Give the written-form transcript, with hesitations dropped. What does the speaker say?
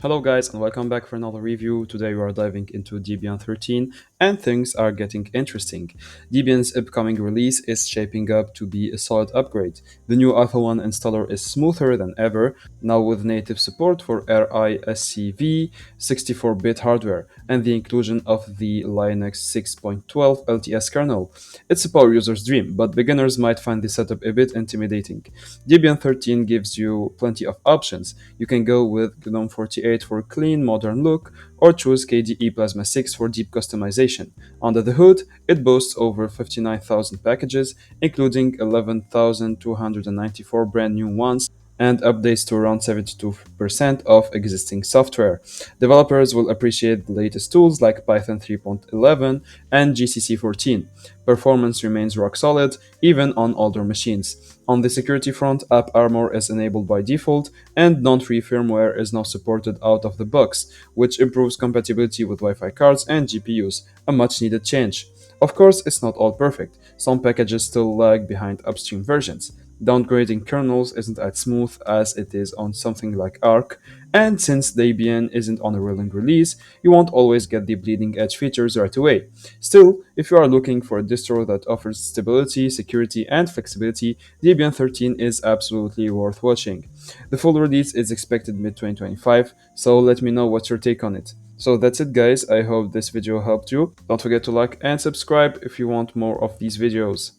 Hello guys and welcome back for another review. Today we are diving into Debian 13 and things are getting interesting. Debian's upcoming release is shaping up to be a solid upgrade. The new Alpha 1 installer is smoother than ever, now with native support for RISC-V 64-bit hardware and the inclusion of the Linux 6.12 LTS kernel. It's a power user's dream, but beginners might find the setup a bit intimidating. Debian 13 gives you plenty of options. You can go with GNOME 48 for a clean, modern look, or choose KDE Plasma 6 for deep customization. Under the hood, it boasts over 59,000 packages, including 11,294 brand new ones and updates to around 72% of existing software. Developers will appreciate the latest tools like Python 3.11 and GCC 14. Performance remains rock solid, even on older machines. On the security front, AppArmor is enabled by default, and non-free firmware is now supported out of the box, which improves compatibility with Wi-Fi cards and GPUs, a much-needed change. Of course, it's not all perfect. Some packages still lag behind upstream versions. Downgrading kernels isn't as smooth as it is on something like Arc, and since Debian isn't on a rolling release, you won't always get the bleeding edge features right away. Still, if you are looking for a distro that offers stability, security, and flexibility, Debian 13 is absolutely worth watching. The full release is expected mid 2025, so let me know what's your take on it. So that's it guys, I hope this video helped you. Don't forget to like and subscribe if you want more of these videos.